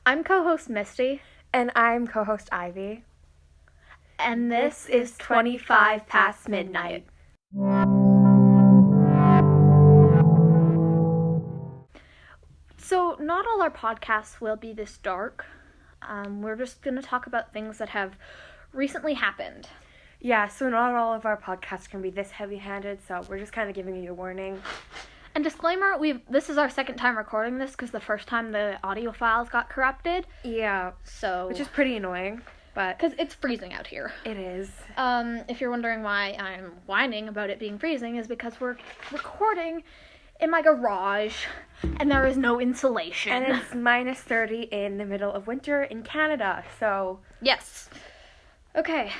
I'm co-host Misty. And I'm co-host Ivy. And this is 25 past midnight. So, not all our podcasts will be this dark. We're just going to talk about things that have recently happened. Yeah, so not all of our podcasts can be this heavy-handed, so we're just kind of giving you a warning. And disclaimer, this is our second time recording this because the first time the audio files got corrupted. Yeah, so which is pretty annoying, but because it's freezing out here. It is. If you're wondering why I'm whining about it being freezing, is because we're recording in my garage and there is no insulation. And it's minus 30 in the middle of winter in Canada, so yes. Okay.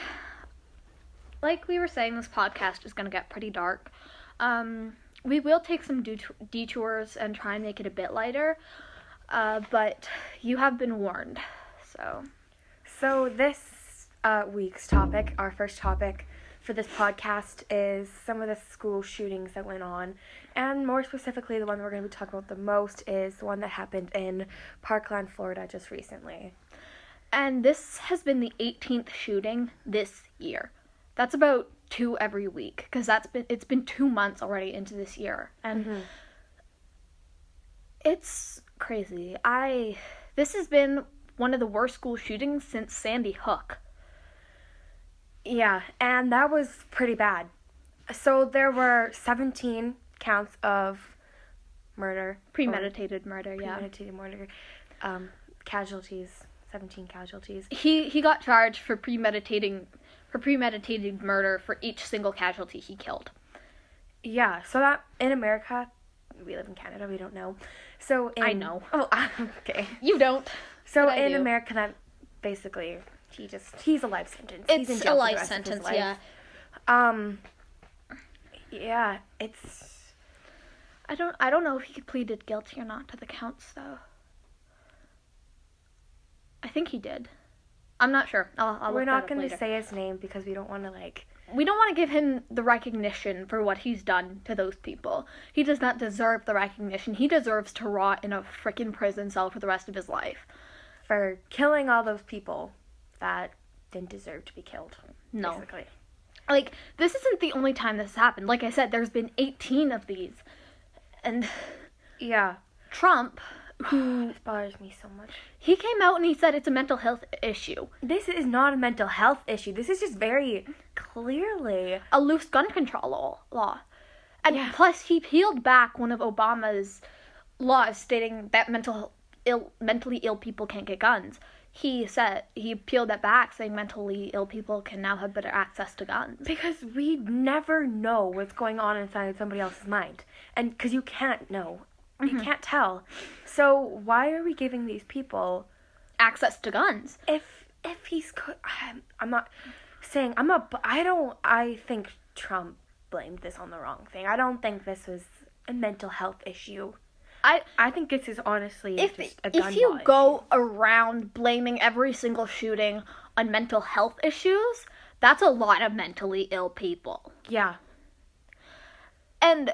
Like we were saying, this podcast is going to get pretty dark. We will take some detours and try and make it a bit lighter, but you have been warned, So this week's topic, our first topic for this podcast, is some of the school shootings that went on, and more specifically, the one we're going to be talking about the most is the one that happened in Parkland, Florida, just recently. And this has been the 18th shooting this year. That's about 2 every week, because it's been 2 months already into this year, and it's crazy. This has been one of the worst school shootings since Sandy Hook. Yeah, and that was pretty bad. So there were 17 counts of murder. Premeditated murder. Casualties. 17 casualties. He got charged for premeditated murder for each single casualty he killed. Yeah, so that in America, we live in Canada, we don't know. So I know. Oh, okay. You don't. So in America, that basically he's a life sentence. It's he's in jail a life for the rest sentence, of his life. Yeah, it's. I don't know if he pleaded guilty or not to the counts though. I think he did. I'm not sure. We're not going to say his name because we don't want to We don't want to give him the recognition for what he's done to those people. He does not deserve the recognition. He deserves to rot in a freaking prison cell for the rest of his life. For killing all those people that didn't deserve to be killed. No. Basically. This isn't the only time this has happened. Like I said, there's been 18 of these. And yeah, Trump, who this bothers me so much. He came out and he said it's a mental health issue. This is not a mental health issue. This is just very clearly a loose gun control law. And plus, he peeled back one of Obama's laws stating that mentally ill people can't get guns. He peeled that back, saying mentally ill people can now have better access to guns. Because we never know what's going on inside somebody else's mind. And because you can't know. You can't tell. So why are we giving these people access to guns? If he's, I'm not saying, I think Trump blamed this on the wrong thing. I don't think this was a mental health issue. I think this is honestly just a gun law issue. If you go around blaming every single shooting on mental health issues, that's a lot of mentally ill people. Yeah. And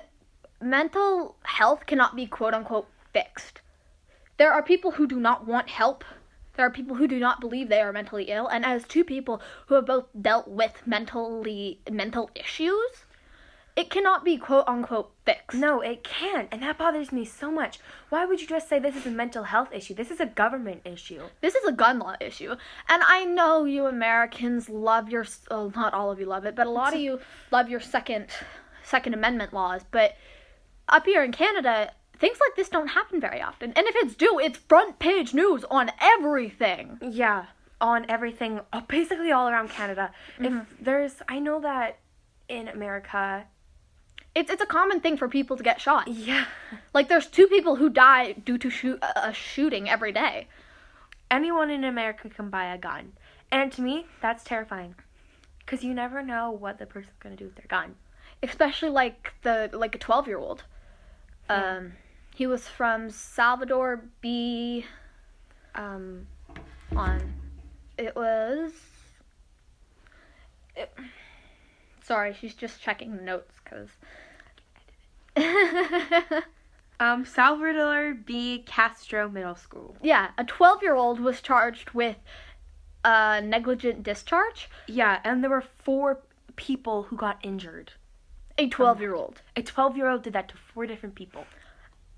mental health cannot be quote-unquote fixed. There are people who do not want help. There are people who do not believe they are mentally ill. And as two people who have both dealt with mental issues, it cannot be quote-unquote fixed. No, it can't. And that bothers me so much. Why would you just say this is a mental health issue? This is a government issue. This is a gun law issue. And I know you Americans love your... not all of you love it, but a lot of you love your Second Amendment laws. But up here in Canada, things like this don't happen very often. And if it's it's front page news on everything. Yeah, on everything, basically all around Canada. I know that in America, it's a common thing for people to get shot. Yeah. There's 2 people who die due to a shooting every day. Anyone in America can buy a gun. And to me, that's terrifying. Because you never know what the person's going to do with their gun. Especially a 12-year-old. Yeah. He was from Salvador B. Sorry, she's just checking the notes because Salvador B. Castro Middle School. Yeah, a 12-year-old was charged with negligent discharge. Yeah, and there were 4 people who got injured. A 12-year-old. A 12-year-old did that to 4 different people.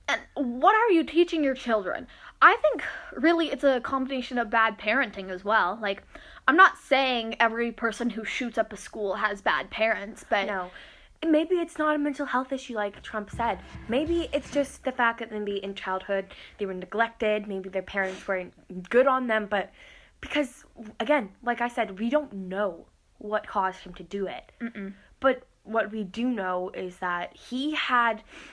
And what are you teaching your children? I think really it's a combination of bad parenting as well. Like, I'm not saying every person who shoots up a school has bad parents, but No. Maybe it's not a mental health issue like Trump said. Maybe it's just the fact that maybe in childhood they were neglected. Maybe their parents weren't good on them. But because, again, like I said, we don't know what caused him to do it. But what we do know is that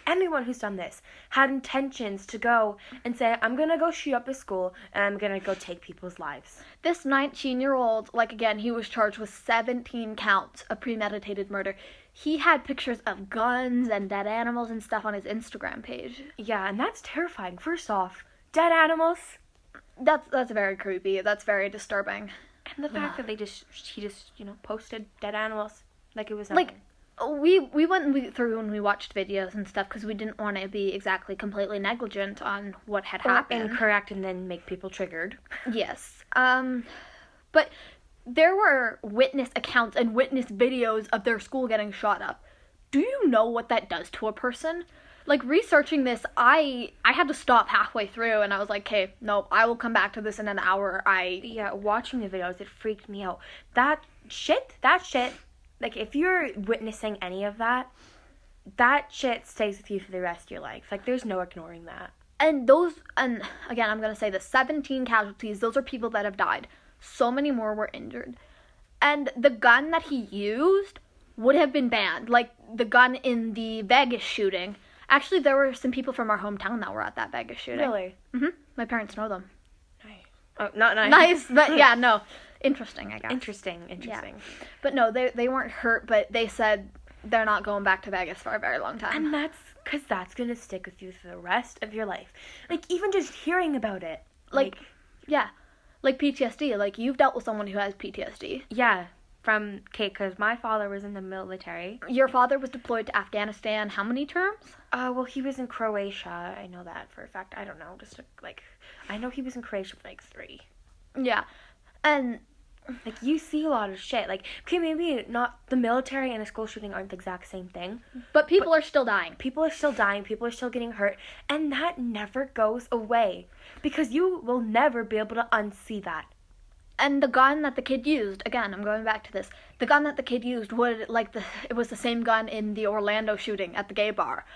anyone who's done this, had intentions to go and say, I'm going to go shoot up a school and I'm going to go take people's lives. This 19-year-old, like, again, he was charged with 17 counts of premeditated murder. He had pictures of guns and dead animals and stuff on his Instagram page. Yeah, and that's terrifying. First off, dead animals. That's very creepy. That's very disturbing. And the fact that he just, posted dead animals like it was nothing. Like, we went through and we watched videos and stuff because we didn't want to be exactly completely negligent on what had happened. Incorrect and then make people triggered. Yes. But there were witness accounts and witness videos of their school getting shot up. Do you know what that does to a person? Like, researching this, I had to stop halfway through, and I was like, okay, nope, I will come back to this in an hour. Yeah, watching the videos, it freaked me out. That shit, like, if you're witnessing any of that, that shit stays with you for the rest of your life. Like, there's no ignoring that. And again, I'm going to say the 17 casualties, those are people that have died. So many more were injured. And the gun that he used would have been banned. Like, the gun in the Vegas shooting. Actually, there were some people from our hometown that were at that Vegas shooting. Really? My parents know them. Nice. Oh, not nice. Nice, but yeah, no. Interesting, I guess. Interesting. Yeah. But no, they weren't hurt, but they said they're not going back to Vegas for a very long time. And that's because that's going to stick with you for the rest of your life. Like, even just hearing about it. Yeah. Like PTSD. Like, you've dealt with someone who has PTSD. Yeah. Because my father was in the military. Your father was deployed to Afghanistan how many terms? Well, he was in Croatia. I know that for a fact. I don't know. I know he was in Croatia for, 3. Yeah. And, you see a lot of shit. Okay, maybe not the military and a school shooting aren't the exact same thing. But people are still dying. People are still dying. People are still getting hurt. And that never goes away. Because you will never be able to unsee that. And the gun that the kid used, again, I'm going back to this. The gun that the kid used it was the same gun in the Orlando shooting at the gay bar.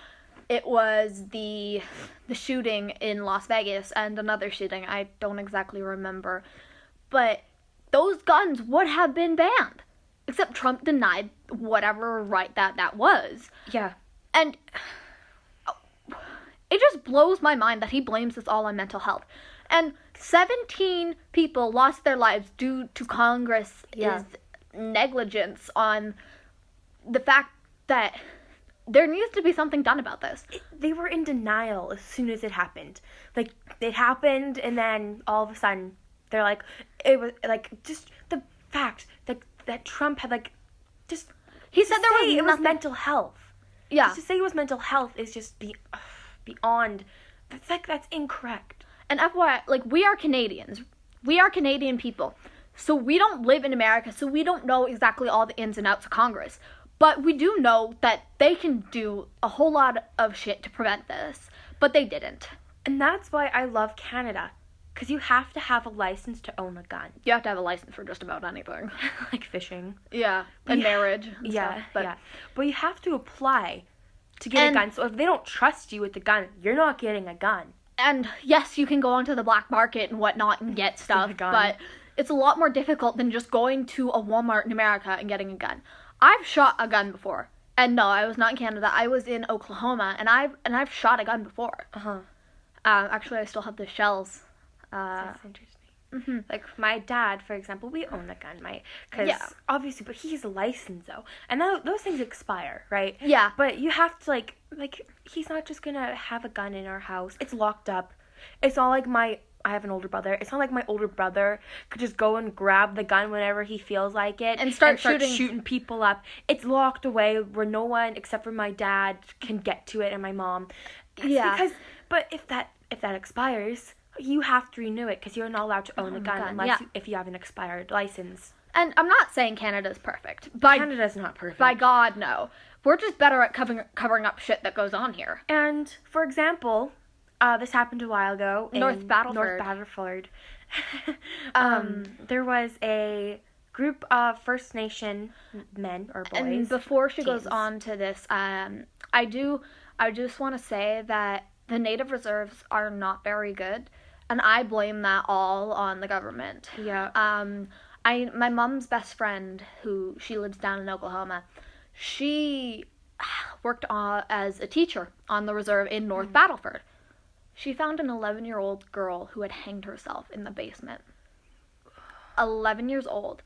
It was the shooting in Las Vegas and another shooting. I don't exactly remember. But those guns would have been banned. Except Trump denied whatever right that was. Yeah. And it just blows my mind that he blames this all on mental health. And 17 people lost their lives due to Congress's negligence on the fact that there needs to be something done about this. They were in denial as soon as it happened. It happened, and then all of a sudden, they're like, it was, just the fact that Trump had, he said it was mental health. Yeah. Just to say it was mental health is just beyond, that's incorrect. And FYI, we are Canadians. We are Canadian people. So we don't live in America, so we don't know exactly all the ins and outs of Congress. But we do know that they can do a whole lot of shit to prevent this. But they didn't. And that's why I love Canada. Because you have to have a license to own a gun. You have to have a license for just about anything. Like fishing. Yeah. And marriage. And stuff. But you have to apply to get a gun. So if they don't trust you with the gun, you're not getting a gun. And yes, you can go onto the black market and whatnot and get stuff, but it's a lot more difficult than just going to a Walmart in America and getting a gun. I've shot a gun before, and no, I was not in Canada. I was in Oklahoma, and I've shot a gun before. Actually, I still have the shells. That's interesting. My dad, for example, we own a gun, obviously, but he's licensed though, and those things expire, right? Yeah. But you have to he's not just gonna have a gun in our house. It's locked up. It's not like my I have an older brother. It's not like my older brother could just go and grab the gun whenever he feels like it and start shooting people up. It's locked away where no one except for my dad can get to it and my mom. But if that expires, you have to renew it because you're not allowed to own a gun if you have an expired license. And I'm not saying Canada's perfect. Canada's not perfect. By God, no. We're just better at covering up shit that goes on here. And, for example, this happened a while ago in North Battleford. There was a group of First Nation men or boys. And before she goes on to this, I just want to say that the native reserves are not very good, and I blame that all on the government. Yeah. My mom's best friend, who she lives down in Oklahoma, she worked as a teacher on the reserve in North Battleford. She found an 11-year-old girl who had hanged herself in the basement. 11 years old.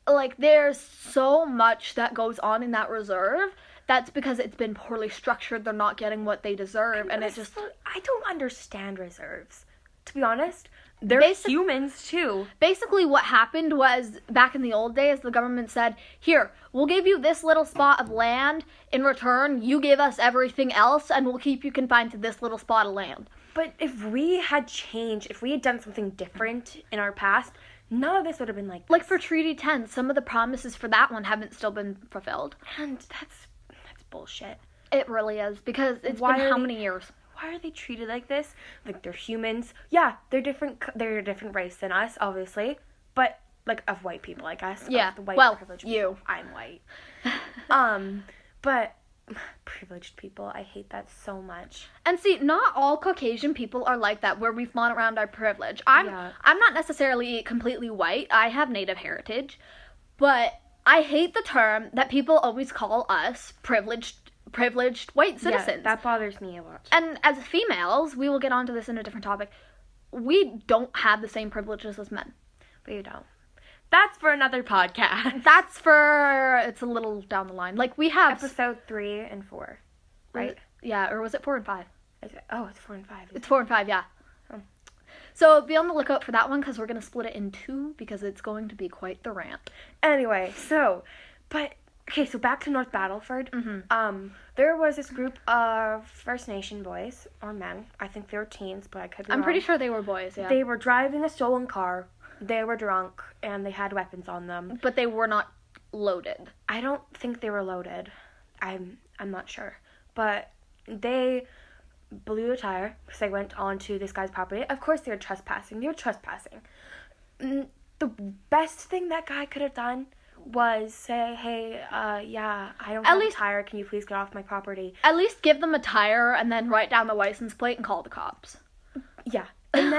Like, there's so much that goes on in that reserve. That's because it's been poorly structured. They're not getting what they deserve. And it just... I don't understand reserves, to be honest. They're humans, too. Basically, what happened was, back in the old days, the government said, here, we'll give you this little spot of land. In return, you give us everything else, and we'll keep you confined to this little spot of land. But if we had changed, if we had done something different in our past, none of this would have been like this. Like for Treaty 10, some of the promises for that one haven't still been fulfilled. And that's bullshit. It really is, because it's been how many years? Why are they treated like this? Like, they're humans. Yeah, they're different. They're a different race than us, obviously. But, like, of white people, I guess. Yeah, the white privileged you. People. I'm white. But privileged people, I hate that so much. And see, not all Caucasian people are like that, where we flaunt around our privilege. I'm not necessarily completely white. I have Native heritage. But I hate the term that people always call us privileged white citizens. Yeah, that bothers me a lot. And as females, we will get onto this in a different topic, we don't have the same privileges as men. We don't. That's for another podcast. It's a little down the line. Like, we have... Episode 3 and 4, right? Yeah, or was it 4 and 5? It's 4 and 5. It's 4 and 5, yeah. Oh. So be on the lookout for that one, because we're going to split it in 2, because it's going to be quite the rant. Anyway, so back to North Battleford. Mm-hmm. There was this group of First Nation boys, or men. I think they were teens, but I could be wrong. I'm pretty sure they were boys, yeah. They were driving a stolen car. They were drunk, and they had weapons on them. But they were not loaded. I don't think they were loaded. I'm not sure. But they blew a tire because they went onto this guy's property. Of course they were trespassing. The best thing that guy could have done was say, hey, I don't have a tire. Can you please get off my property? At least give them a tire and then write down the license plate and call the cops. Yeah. And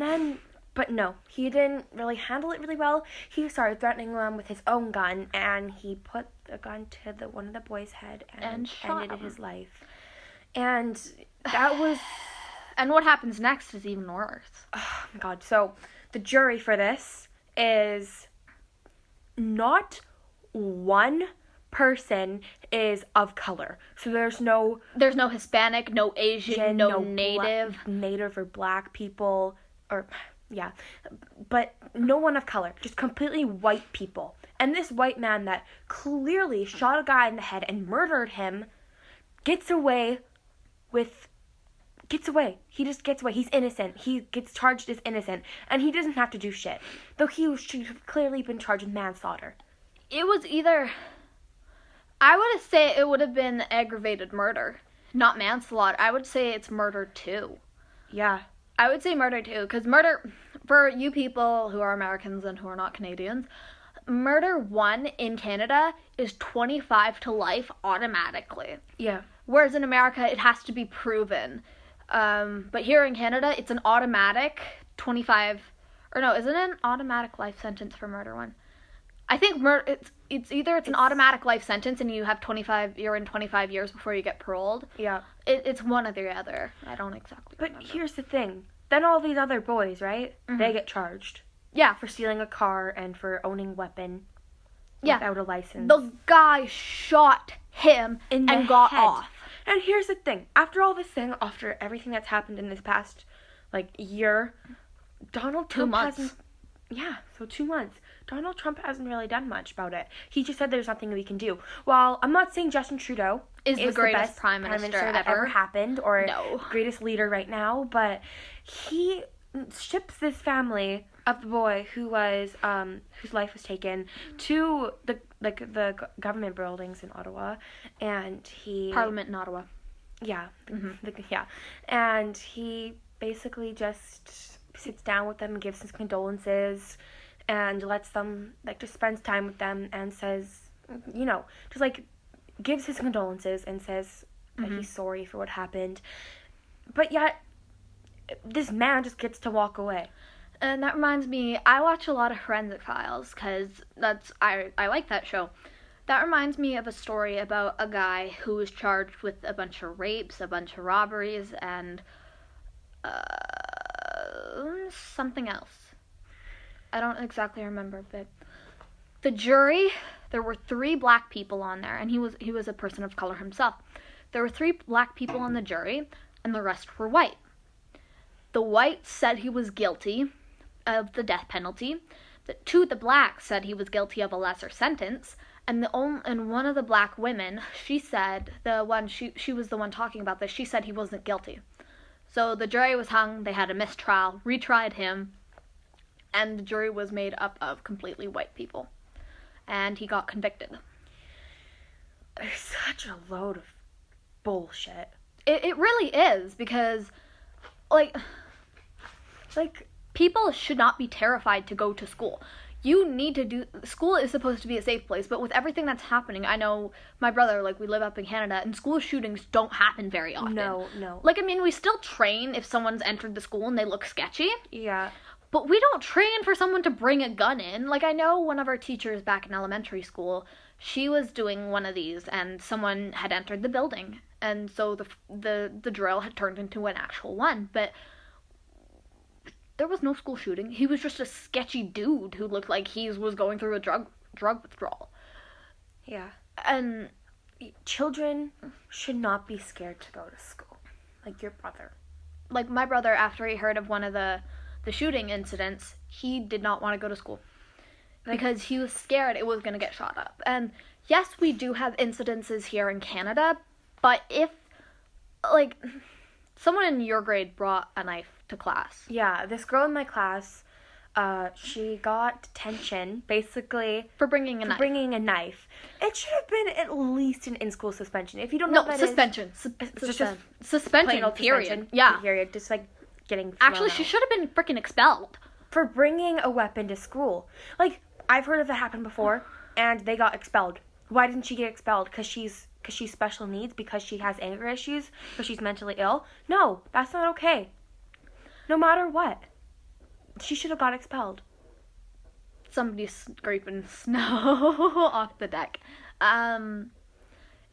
then... But no, he didn't really handle it really well. He started threatening them with his own gun, and he put the gun to one of the boys' head and ended his life. And that was... And what happens next is even worse. Oh, my God. So, the jury for this is not one person is of color. So, there's no Hispanic, no Asian, no Native. Native or black people, or... Yeah, but no one of color, just completely white people. And this white man that clearly shot a guy in the head and murdered him gets away. He just gets away. He's innocent. He gets charged as innocent, and he doesn't have to do shit. Though should have clearly been charged with manslaughter. It was either... I would say it would have been aggravated murder, not manslaughter. I would say it's murder too. Yeah. I would say murder too, because murder, for you people who are Americans and who are not Canadians, murder 1 in Canada is 25 to life automatically. Yeah. Whereas in America, it has to be proven. But here in Canada, it's an automatic 25, or no, isn't it an automatic life sentence for murder 1? I think it's an automatic life sentence and you're in 25 years before you get paroled. Yeah. It's one or the other. I don't exactly remember. But here's the thing. Then all these other boys, right? Mm-hmm. They get charged. Yeah. For stealing a car and for owning a weapon without a license. The guy shot him and got off. And here's the thing. After all this thing, after everything that's happened in this past year, Donald 2 Trump months. hasn't. Yeah, so 2 months. Donald Trump hasn't really done much about it. He just said there's nothing we can do. While I'm not saying Justin Trudeau Is the greatest best prime minister that ever happened, or No. greatest leader right now, but he ships this family of the boy who was whose life was taken to the government buildings in Ottawa, and he Parliament in Ottawa. yeah Mm-hmm. yeah, and he basically just sits down with them and gives his condolences, and lets them just spends time with them and says, just gives his condolences and says that he's sorry for what happened, but yet this man just gets to walk away. And that reminds me, I watch a lot of Forensic Files because I like that show. That reminds me of a story about a guy who was charged with a bunch of rapes, a bunch of robberies, and something else. I don't exactly remember, but the jury, there were 3 black people on there, and he was a person of color himself. There were 3 black people on the jury, and the rest were white. The whites said he was guilty of the death penalty. The blacks said he was guilty of a lesser sentence, and one of the black women, she said, she was the one talking about this, she said he wasn't guilty. So the jury was hung, they had a mistrial, retried him, and the jury was made up of completely white people. And he got convicted. It's such a load of bullshit. It really is, because, people should not be terrified to go to school. School is supposed to be a safe place, but with everything that's happening, I know my brother, we live up in Canada, and school shootings don't happen very often. No. We still train if someone's entered the school and they look sketchy. Yeah. But we don't train for someone to bring a gun in. I know one of our teachers back in elementary school, she was doing one of these, and someone had entered the building, and so the drill had turned into an actual one, but there was no school shooting. He was just a sketchy dude who looked like he was going through a drug withdrawal. Yeah. And children should not be scared to go to school. Like your brother. My brother, after he heard of one of the shooting incidents, he did not want to go to school. Because he was scared it was going to get shot up. And yes, we do have incidences here in Canada, but if, someone in your grade brought a knife to class. Yeah, this girl in my class, she got detention, basically, For bringing a knife. It should have been at least an in-school suspension. If you don't know what that suspension. it's just Suspension, period. suspension, Yeah. period. Just, getting thrown Actually, she out. should have been freaking expelled. For bringing a weapon to school. I've heard of that happen before, and they got expelled. Why didn't she get expelled? Because she's special needs? Because she has anger issues? Because she's mentally ill? No, that's not okay. No matter what. She should have got expelled. Somebody's scraping snow off the deck. Yeah,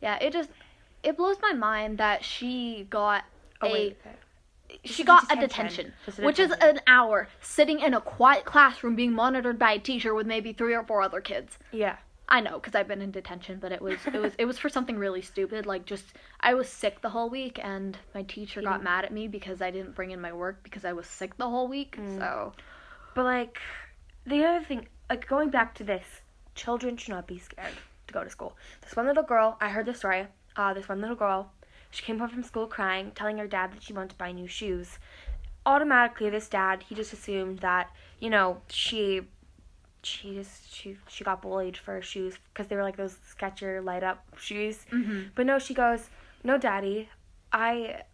it blows my mind that she got a detention, which is an hour sitting in a quiet classroom being monitored by a teacher with maybe 3 or 4 other kids. Yeah. I know, because I've been in detention, but it was for something really stupid. I was sick the whole week, and my teacher got mad at me because I didn't bring in my work because I was sick the whole week. So, but the other thing, going back to this, children should not be scared to go to school. This one little girl, I heard this story. This one little girl, she came home from school crying, telling her dad that she wanted to buy new shoes. Automatically, this dad, he just assumed that she got bullied for shoes because they were those Skechers light up shoes. Mm-hmm. But no, she goes, no, Daddy, what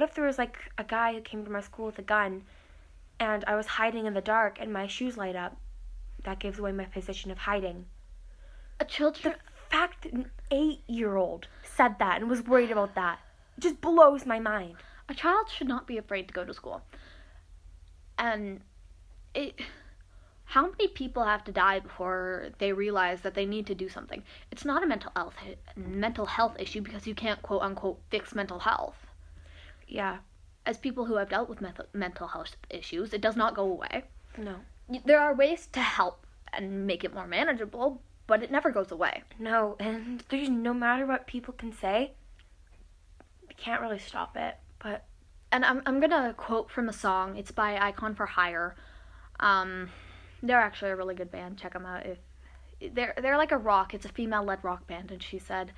if there was a guy who came to my school with a gun, and I was hiding in the dark and my shoes light up? That gives away my position of hiding. The fact that an 8-year-old said that and was worried about that just blows my mind. A child should not be afraid to go to school. And how many people have to die before they realize that they need to do something? It's not a mental health issue because you can't quote unquote fix mental health. Yeah. As people who have dealt with mental health issues, it does not go away. No. There are ways to help and make it more manageable, but it never goes away. No, and there's no matter what people can say, you can't really stop it. But and I'm gonna quote from a song. It's by Icon for Hire. They're actually a really good band. Check them out. If they're like a rock. It's a female-led rock band, and she said,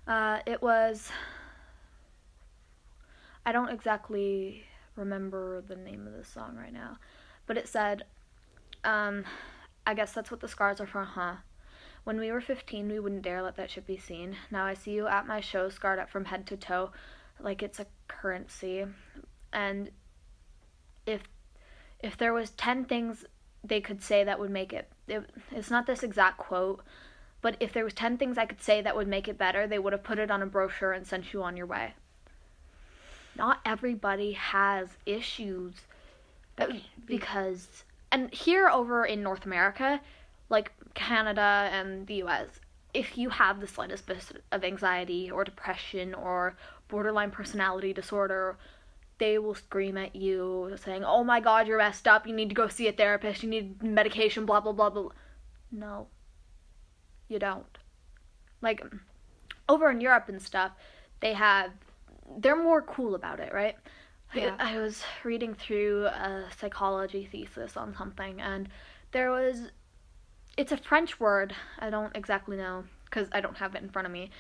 it was. I don't exactly remember the name of the song right now, but it said, I guess that's what the scars are for, huh? When we were 15, we wouldn't dare let that shit be seen. Now I see you at my show, scarred up from head to toe, like it's a currency. And if there was 10 things they could say that would make it's not this exact quote, but if there was 10 things I could say that would make it better, they would have put it on a brochure and sent you on your way. Not everybody has issues because, and here over in North America, like Canada and the US, if you have the slightest bit of anxiety or depression or borderline personality disorder, they will scream at you saying, oh my god, you're messed up, you need to go see a therapist, you need medication, blah, blah, blah, blah. No, you don't. Like, over in Europe and stuff, they're more cool about it, right? Yeah. I was reading through a psychology thesis on something, and it's a French word, I don't exactly know, because I don't have it in front of me,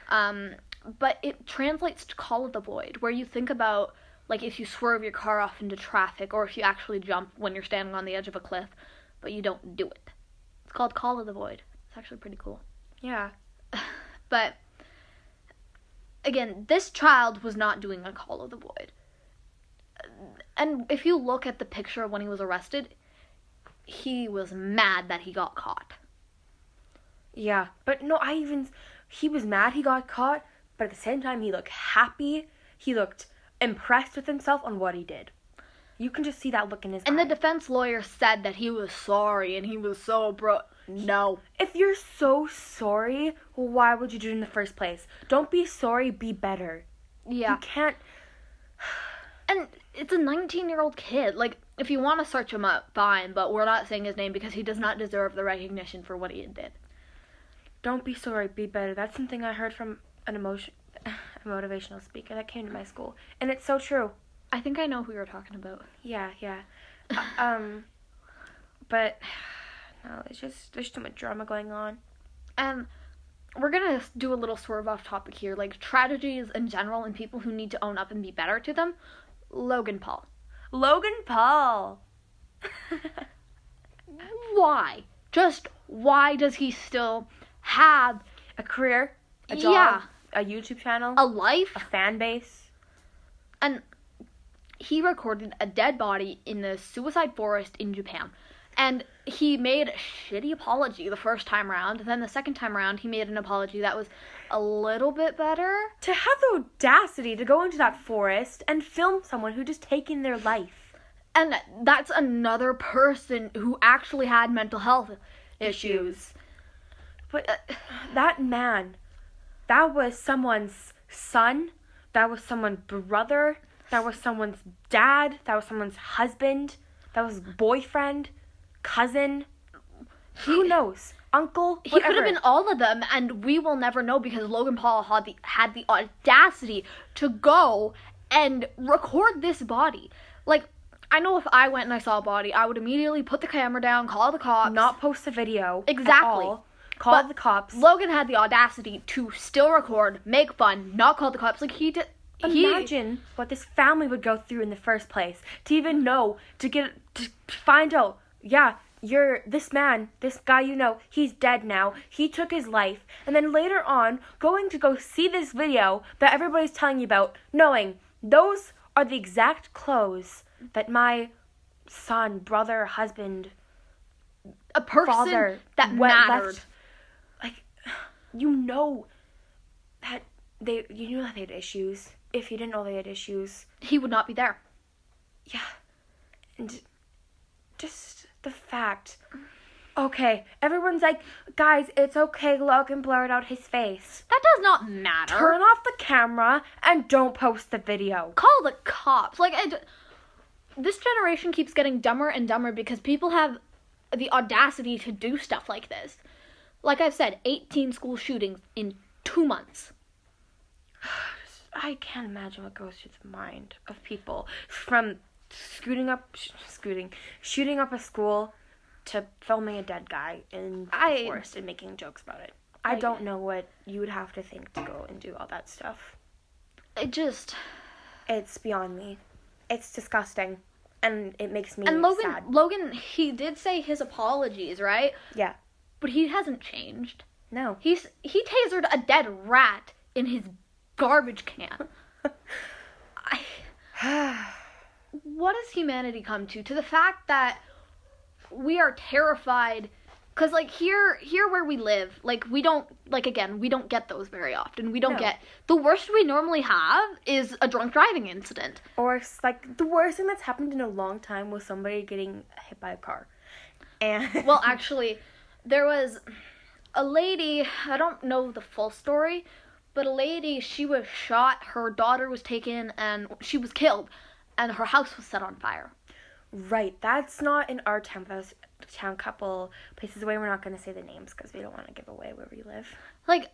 but it translates to call of the void, where you think about, like, if you swerve your car off into traffic, or if you actually jump when you're standing on the edge of a cliff, but you don't do it. It's called call of the void. It's actually pretty cool. Yeah. But again, this child was not doing a call of the void. And if you look at the picture of when he was arrested, he was mad that he got caught. Yeah, but no, he was mad he got caught, but at the same time, he looked happy. He looked impressed with himself on what he did. You can just see that look in his eye. And the defense lawyer said that he was sorry and he was so No. If you're so sorry, well, why would you do it in the first place? Don't be sorry, be better. Yeah. You can't. And it's a 19-year-old kid. Like, if you want to search him up, fine, but we're not saying his name because he does not deserve the recognition for what he did. Don't be sorry, be better. That's something I heard from a motivational speaker that came to my school. And it's so true. I think I know who you're talking about. Yeah. But no, there's too much drama going on. And we're going to do a little swerve off topic here. Like, tragedies in general and people who need to own up and be better to them. Logan Paul. Logan Paul! Why? Just why does he still have a career, a job, yeah, a YouTube channel, a life, a fan base? And he recorded a dead body in the suicide forest in Japan. And he made a shitty apology the first time around. Then the second time around, he made an apology that was a little bit better. To have the audacity to go into that forest and film someone who just taken their life. And that's another person who actually had mental health issues. But that man, that was someone's son, that was someone's brother, that was someone's dad, that was someone's husband, that was boyfriend, cousin, who knows, uncle, whatever. He could have been all of them, and we will never know because Logan Paul had the audacity to go and record this body. Like, I know if I went and I saw a body, I would immediately put the camera down, call the cops. Not post the video. Exactly. At all. Call the cops. Logan had the audacity to still record, make fun, not call the cops. Like, he did. Imagine what this family would go through in the first place to even know, to find out, yeah, this guy you know, he's dead now. He took his life. And then later on, going to go see this video that everybody's telling you about, knowing those are the exact clothes that my son, brother, husband, a person father that mattered. Left. Like, you know that they had issues. If you didn't know they had issues, he would not be there. Yeah. And just the fact. Okay, everyone's like, guys, it's okay, Logan blurred out his face. That does not matter. Turn off the camera and don't post the video. Call the cops. Like, this generation keeps getting dumber and dumber because people have the audacity to do stuff like this. Like I've said, 18 school shootings in 2 months. I can't imagine what goes through the mind of people from shooting up a school to filming a dead guy in the forest and making jokes about it. I don't know what you would have to think to go and do all that stuff. It's beyond me. It's disgusting. And it makes me sad. Logan, he did say his apologies, right? Yeah. But he hasn't changed. No. He tasered a dead rat in his garbage can. What has humanity come to? To the fact that we are terrified. Because, like, here where we live, like, we don't get those very often. We don't get... The worst we normally have is a drunk driving incident. Or, like, the worst thing that's happened in a long time was somebody getting hit by a car. And... Well, actually, there was a lady, I don't know the full story, but a lady, she was shot, her daughter was taken, and she was killed, and her house was set on fire. Right, that's not in our town, but town couple places away. We're not going to say the names because we don't want to give away where we live. Like,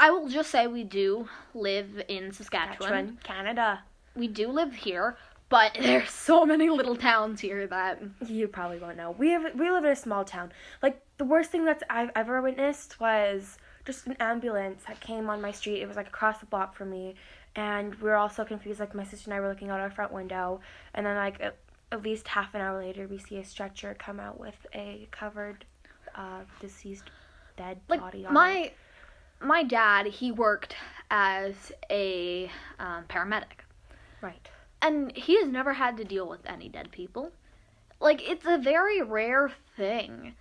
I will just say we do live in Saskatchewan, Canada. We do live here, but there's so many little towns here that you probably won't know. We live in a small town. Like, the worst thing that I've ever witnessed was just an ambulance that came on my street. It was like across the block from me, and we were all so confused. Like, my sister and I were looking out our front window, and then like at least half an hour later, we see a stretcher come out with a covered, deceased, dead body on it. My dad, he worked as a paramedic. Right. And he has never had to deal with any dead people. Like, it's a very rare thing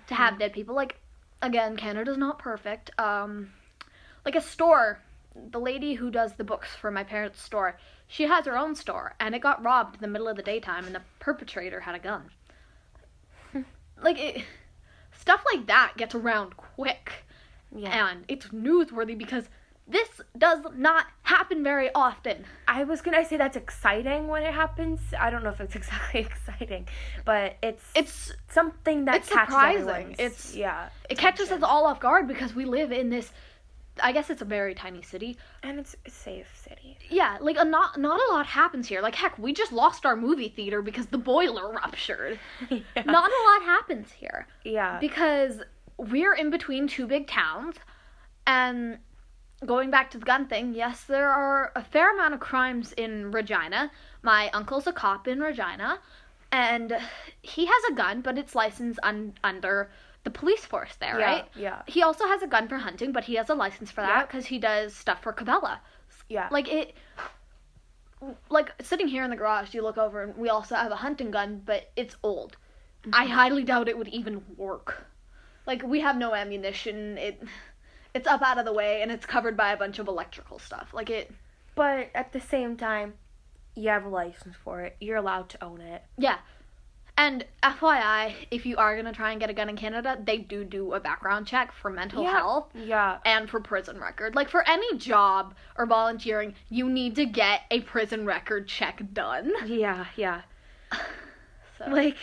to have dead people. Like, again, Canada's not perfect. Like a store, the lady who does the books for my parents' store, she has her own store, and it got robbed in the middle of the daytime, and the perpetrator had a gun. Stuff like that gets around quick. Yeah. And it's newsworthy because this does not happen very often. I was going to say that's exciting when it happens. I don't know if it's exactly exciting, but it's something that catches surprising. It catches us all off guard because we live in this, I guess it's a very tiny city. And it's a safe city. Yeah, like, not a lot happens here. Like, heck, we just lost our movie theater because the boiler ruptured. Yeah. Not a lot happens here. Yeah. Because we're in between two big towns, and going back to the gun thing, yes, there are a fair amount of crimes in Regina. My uncle's a cop in Regina, and he has a gun, but it's licensed under the police force there, right? Yeah. He also has a gun for hunting, but he has a license for that because he does stuff for Cabela. Yeah. Like, sitting here in the garage, you look over, and we also have a hunting gun, but it's old. Mm-hmm. I highly doubt it would even work. Like, we have no ammunition. It's up out of the way, and it's covered by a bunch of electrical stuff. But at the same time, you have a license for it. You're allowed to own it. Yeah. And FYI, if you are going to try and get a gun in Canada, they do a background check for mental health. Yeah. And for prison record. Like, for any job or volunteering, you need to get a prison record check done. Yeah. So. Like,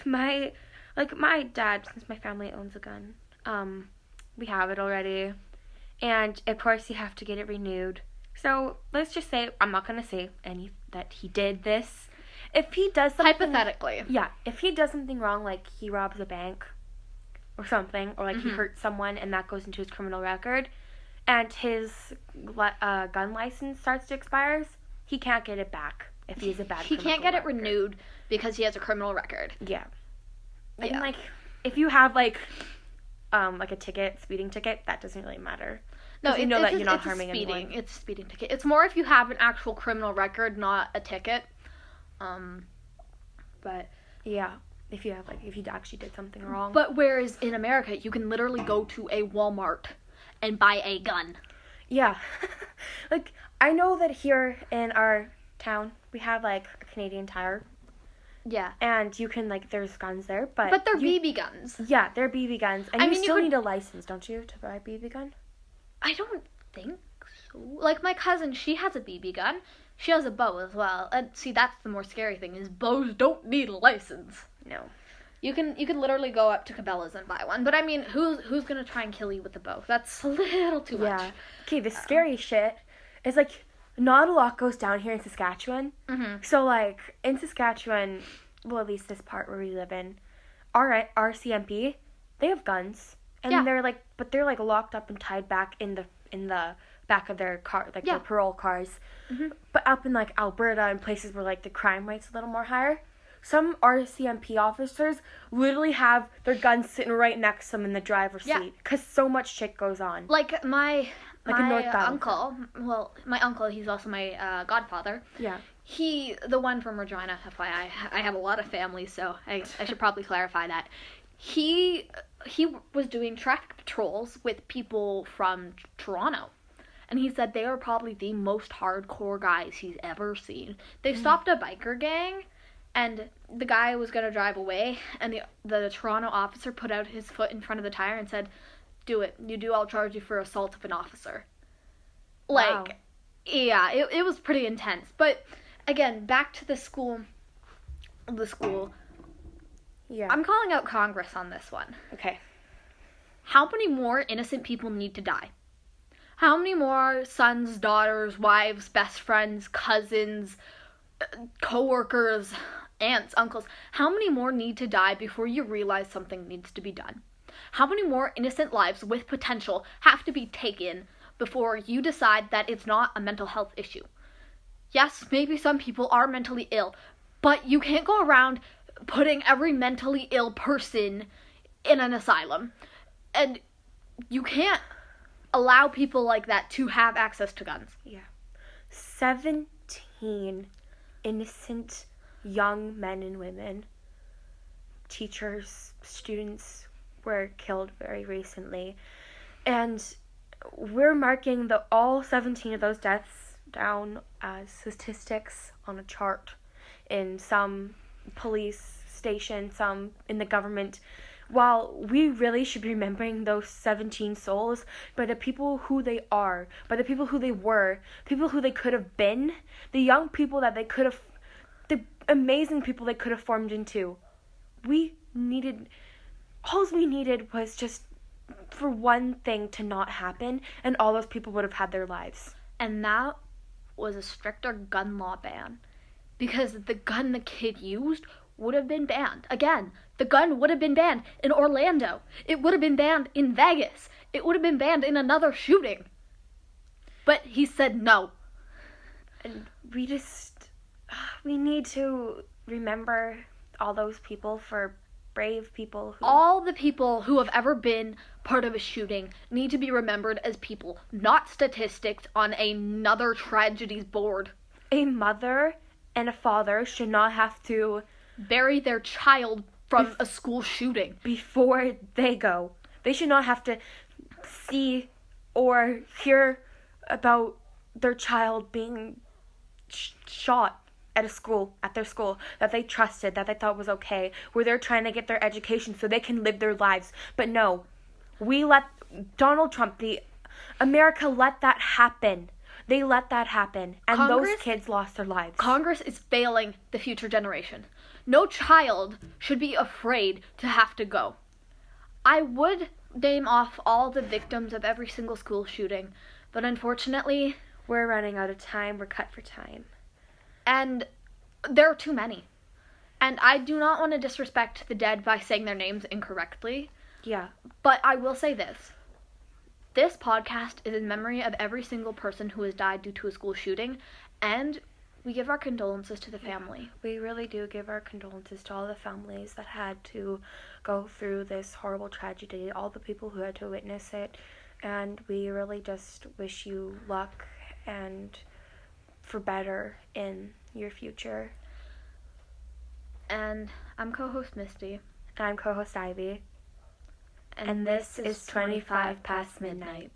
my dad, since my family owns a gun, we have it already. And, of course, you have to get it renewed. So, let's just say, I'm not going to say that he did this. If he does something... Hypothetically. Yeah. If he does something wrong, like he robs a bank or something, or like he hurts someone and that goes into his criminal record, and his gun license starts to expire, he can't get it back if he has a bad criminal record. He can't get it renewed because he has a criminal record. Yeah. And, like, if you have, like a ticket, speeding ticket, that doesn't really matter. No, you know that you're not harming anyone. It's a speeding ticket. It's more if you have an actual criminal record, not a ticket. But yeah, if you actually did something wrong. But whereas in America, you can literally go to a Walmart and buy a gun. Yeah. Like, I know that here in our town, we have, like, a Canadian Tire. Yeah. And you can, like, there's guns there, but... But they're BB guns. Yeah, they're BB guns. And you still need a license, don't you, to buy a BB gun? I don't think so. Like, my cousin, she has a BB gun. She has a bow as well. And see, that's the more scary thing, is bows don't need a license. No. You can literally go up to Cabela's and buy one. But I mean, who's gonna try and kill you with a bow? That's a little too much. Yeah. Okay, the scary shit is, like, not a lot goes down here in Saskatchewan. Mm-hmm. So, like, in Saskatchewan, well, at least this part where we live in, our RCMP, they have guns. And Yeah. they're locked up and tied back in the back of their car, like, their parole cars. Mm-hmm. But up in, like, Alberta and places where, like, the crime rate's a little more higher, some RCMP officers literally have their guns sitting right next to them in the driver's seat. Because so much shit goes on. Like, my North uncle, my uncle, he's also my godfather. Yeah. The one from Regina, FYI, I have a lot of family, so I should probably clarify that. He was doing traffic patrols with people from Toronto. And he said they are probably the most hardcore guys he's ever seen. They stopped a biker gang, and the guy was going to drive away, and the Toronto officer put out his foot in front of the tire and said, "Do it. You do, I'll charge you for assault of an officer." Like, wow. Yeah, it was pretty intense. But, again, back to the school. Yeah. I'm calling out Congress on this one. Okay. How many more innocent people need to die? How many more sons, daughters, wives, best friends, cousins, co-workers, aunts, uncles, how many more need to die before you realize something needs to be done? How many more innocent lives with potential have to be taken before you decide that it's not a mental health issue? Yes, maybe some people are mentally ill, but you can't go around putting every mentally ill person in an asylum. And you can't allow people like that to have access to guns. Yeah. 17 innocent young men and women, teachers, students, were killed very recently. And we're marking all 17 of those deaths down as statistics on a chart in some police station, some in the government, while we really should be remembering those 17 souls by the people who they are, by the people who they were, people who they could have been, the young people that they could have, the amazing people they could have formed into. All we needed was just for one thing to not happen, and all those people would have had their lives. And that was a stricter gun law ban. Because the gun the kid used would have been banned. Again, the gun would have been banned in Orlando. It would have been banned in Vegas. It would have been banned in another shooting. But he said no. And we need to remember all those people, for brave people. All the people who have ever been part of a shooting need to be remembered as people, not statistics on another tragedy's board. A mother and a father should not have to bury their child from a school shooting before they go. They should not have to see or hear about their child being shot at their school that they trusted, that they thought was okay, where they're trying to get their education so they can live their lives. But no, we let Donald Trump, America let that happen. They let that happen, and those kids lost their lives. Congress is failing the future generation. No child should be afraid to have to go. I would name off all the victims of every single school shooting, but unfortunately, we're running out of time. We're cut for time. And there are too many. And I do not want to disrespect the dead by saying their names incorrectly. Yeah. But I will say this. This podcast is in memory of every single person who has died due to a school shooting, and we give our condolences to the family. We really do give our condolences to all the families that had to go through this horrible tragedy, all the people who had to witness it, and we really just wish you luck and for better in your future. And I'm co-host Misty. And I'm co-host Ivy. And this is 25 past midnight.